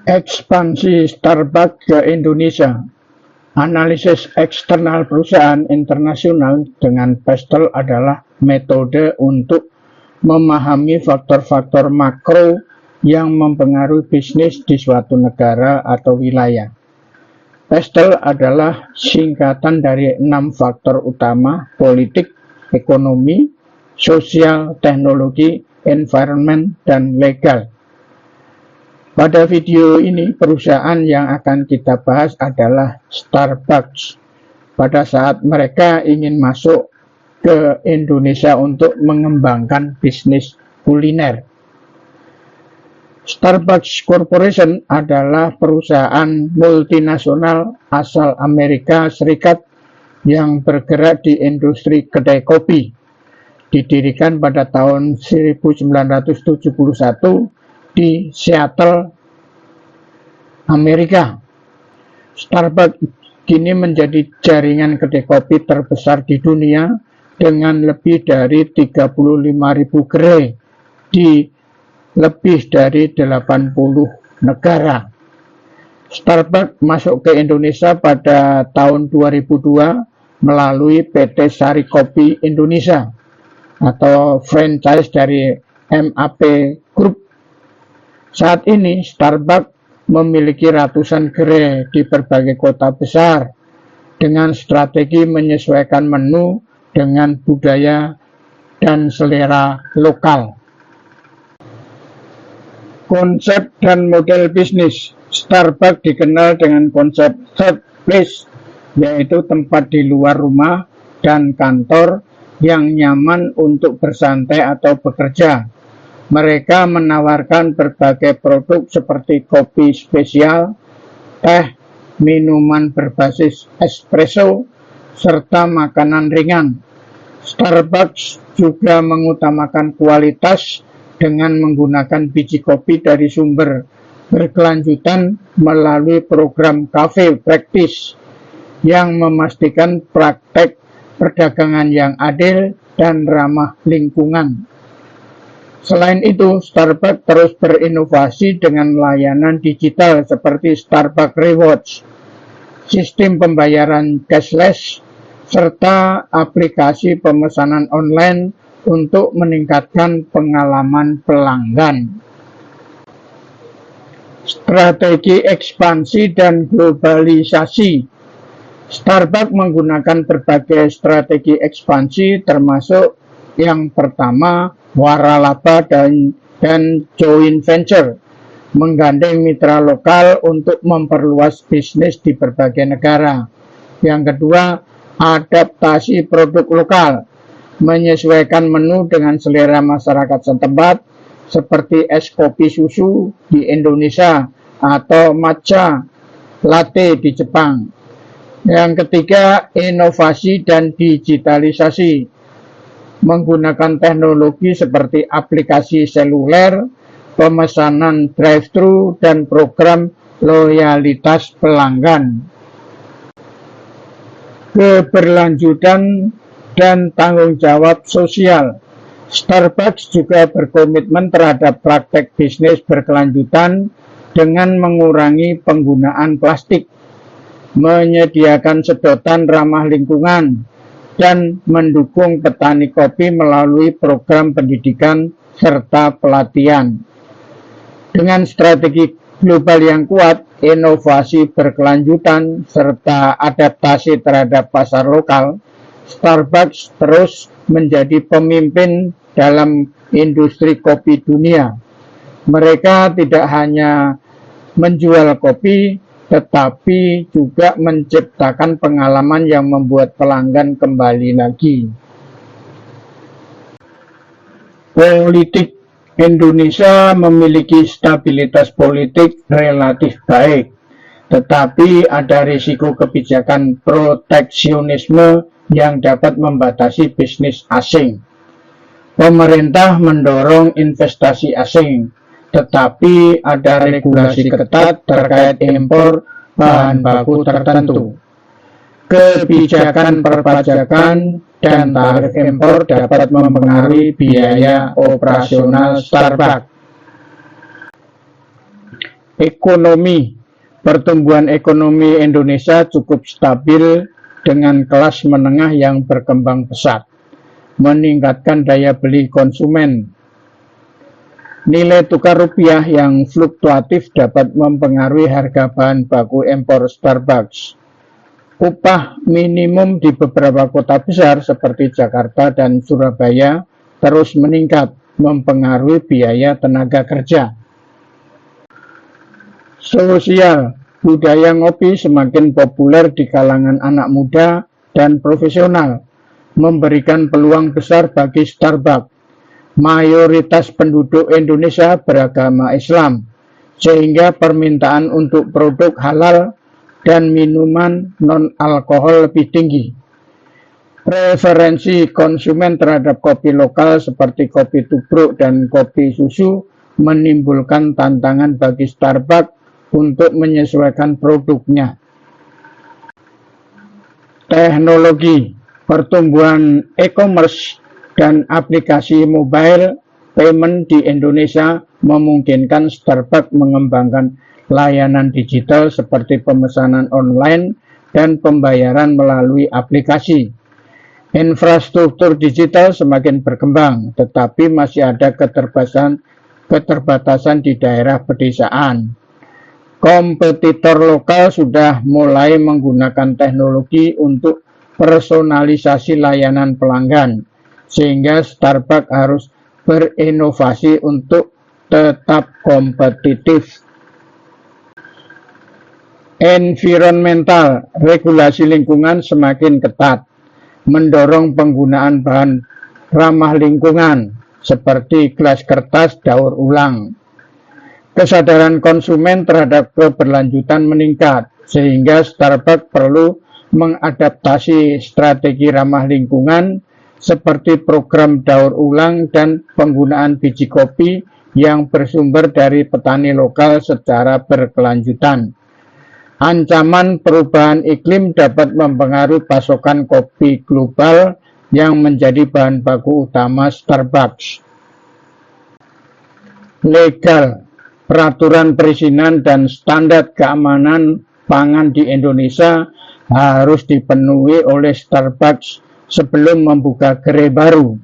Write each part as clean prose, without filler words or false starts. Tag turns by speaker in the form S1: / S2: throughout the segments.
S1: Ekspansi Starbucks ke Indonesia. Analisis eksternal perusahaan internasional dengan PESTEL adalah metode untuk memahami faktor-faktor makro yang mempengaruhi bisnis di suatu negara atau wilayah. PESTEL adalah singkatan dari 6 faktor utama: politik, ekonomi, sosial, teknologi, environment, dan legal. Pada video ini, perusahaan yang akan kita bahas adalah Starbucks. Pada saat mereka ingin masuk ke Indonesia untuk mengembangkan bisnis kuliner. Starbucks Corporation adalah perusahaan multinasional asal Amerika Serikat yang bergerak di industri kedai kopi. Didirikan pada tahun 1971 di Seattle, Amerika. Starbucks kini menjadi jaringan kedai kopi terbesar di dunia dengan lebih dari 35.000 gerai di lebih dari 80 negara. Starbucks masuk ke Indonesia pada tahun 2002 melalui PT Sari Kopi Indonesia atau franchise dari MAP Group. Saat ini Starbucks memiliki ratusan gerai di berbagai kota besar dengan strategi menyesuaikan menu dengan budaya dan selera lokal. Konsep dan model bisnis. Starbucks dikenal dengan konsep third place, yaitu tempat di luar rumah dan kantor yang nyaman untuk bersantai atau bekerja. Mereka menawarkan berbagai produk seperti kopi spesial, teh, minuman berbasis espresso, serta makanan ringan. Starbucks juga mengutamakan kualitas dengan menggunakan biji kopi dari sumber berkelanjutan melalui program Cafe Practice yang memastikan praktek perdagangan yang adil dan ramah lingkungan. Selain itu, Starbucks terus berinovasi dengan layanan digital seperti Starbucks Rewards, sistem pembayaran cashless, serta aplikasi pemesanan online untuk meningkatkan pengalaman pelanggan. Strategi ekspansi dan globalisasi. Starbucks menggunakan berbagai strategi ekspansi, termasuk yang pertama, waralaba dan joint venture, menggandeng mitra lokal untuk memperluas bisnis di berbagai negara. Yang kedua, adaptasi produk lokal, menyesuaikan menu dengan selera masyarakat setempat, seperti es kopi susu di Indonesia atau matcha latte di Jepang. Yang ketiga, inovasi dan digitalisasi, menggunakan teknologi seperti aplikasi seluler, pemesanan drive-thru, dan program loyalitas pelanggan. Keberlanjutan dan tanggung jawab sosial. Starbucks juga berkomitmen terhadap praktek bisnis berkelanjutan dengan mengurangi penggunaan plastik, menyediakan sedotan ramah lingkungan, dan mendukung petani kopi melalui program pendidikan serta pelatihan. Dengan strategi global yang kuat, inovasi berkelanjutan, serta adaptasi terhadap pasar lokal, Starbucks terus menjadi pemimpin dalam industri kopi dunia. Mereka tidak hanya menjual kopi, tetapi juga menciptakan pengalaman yang membuat pelanggan kembali lagi. Politik. Indonesia memiliki stabilitas politik relatif baik, tetapi ada risiko kebijakan proteksionisme yang dapat membatasi bisnis asing. Pemerintah mendorong investasi asing, tetapi ada regulasi ketat terkait impor bahan baku tertentu. Kebijakan perpajakan dan tarif impor dapat mempengaruhi biaya operasional Starbucks. Ekonomi. Pertumbuhan ekonomi Indonesia cukup stabil dengan kelas menengah yang berkembang pesat, meningkatkan daya beli konsumen. Nilai tukar rupiah yang fluktuatif dapat mempengaruhi harga bahan baku impor Starbucks. Upah minimum di beberapa kota besar seperti Jakarta dan Surabaya terus meningkat, mempengaruhi biaya tenaga kerja. Sosial. Budaya ngopi semakin populer di kalangan anak muda dan profesional, memberikan peluang besar bagi Starbucks. Mayoritas penduduk Indonesia beragama Islam, sehingga permintaan untuk produk halal dan minuman non-alkohol lebih tinggi. Preferensi konsumen terhadap kopi lokal seperti kopi tubruk dan kopi susu menimbulkan tantangan bagi Starbucks untuk menyesuaikan produknya. Teknologi. Pertumbuhan e-commerce dan aplikasi mobile payment di Indonesia memungkinkan Starbucks mengembangkan layanan digital seperti pemesanan online dan pembayaran melalui aplikasi. Infrastruktur digital semakin berkembang, tetapi masih ada keterbatasan di daerah pedesaan. Kompetitor lokal sudah mulai menggunakan teknologi untuk personalisasi layanan pelanggan, sehingga Starbucks harus berinovasi untuk tetap kompetitif. Environmental. Regulasi lingkungan semakin ketat, mendorong penggunaan bahan ramah lingkungan seperti gelas kertas daur ulang. Kesadaran konsumen terhadap keberlanjutan meningkat, sehingga Starbucks perlu mengadaptasi strategi ramah lingkungan seperti program daur ulang dan penggunaan biji kopi yang bersumber dari petani lokal secara berkelanjutan. Ancaman perubahan iklim dapat mempengaruhi pasokan kopi global yang menjadi bahan baku utama Starbucks. Legal. Peraturan perizinan dan standar keamanan pangan di Indonesia harus dipenuhi oleh Starbucks sebelum membuka gerai baru.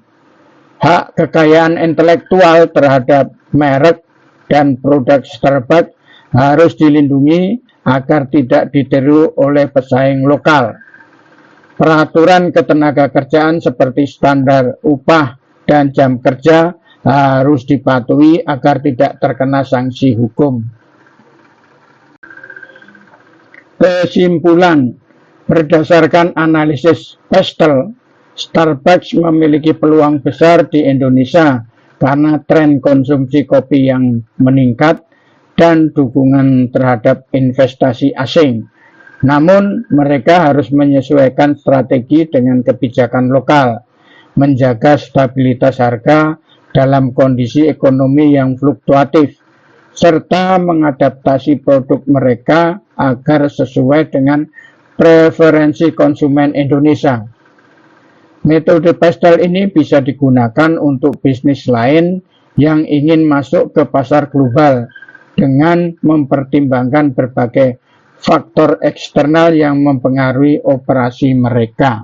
S1: Hak kekayaan intelektual terhadap merek dan produk Starbucks harus dilindungi agar tidak ditiru oleh pesaing lokal. Peraturan ketenagakerjaan seperti standar upah dan jam kerja harus dipatuhi agar tidak terkena sanksi hukum. Kesimpulan, berdasarkan analisis Pestel, Starbucks memiliki peluang besar di Indonesia karena tren konsumsi kopi yang meningkat dan dukungan terhadap investasi asing. Namun, mereka harus menyesuaikan strategi dengan kebijakan lokal, menjaga stabilitas harga dalam kondisi ekonomi yang fluktuatif, serta mengadaptasi produk mereka agar sesuai dengan preferensi konsumen Indonesia. Metode Pestel ini bisa digunakan untuk bisnis lain yang ingin masuk ke pasar global dengan mempertimbangkan berbagai faktor eksternal yang mempengaruhi operasi mereka.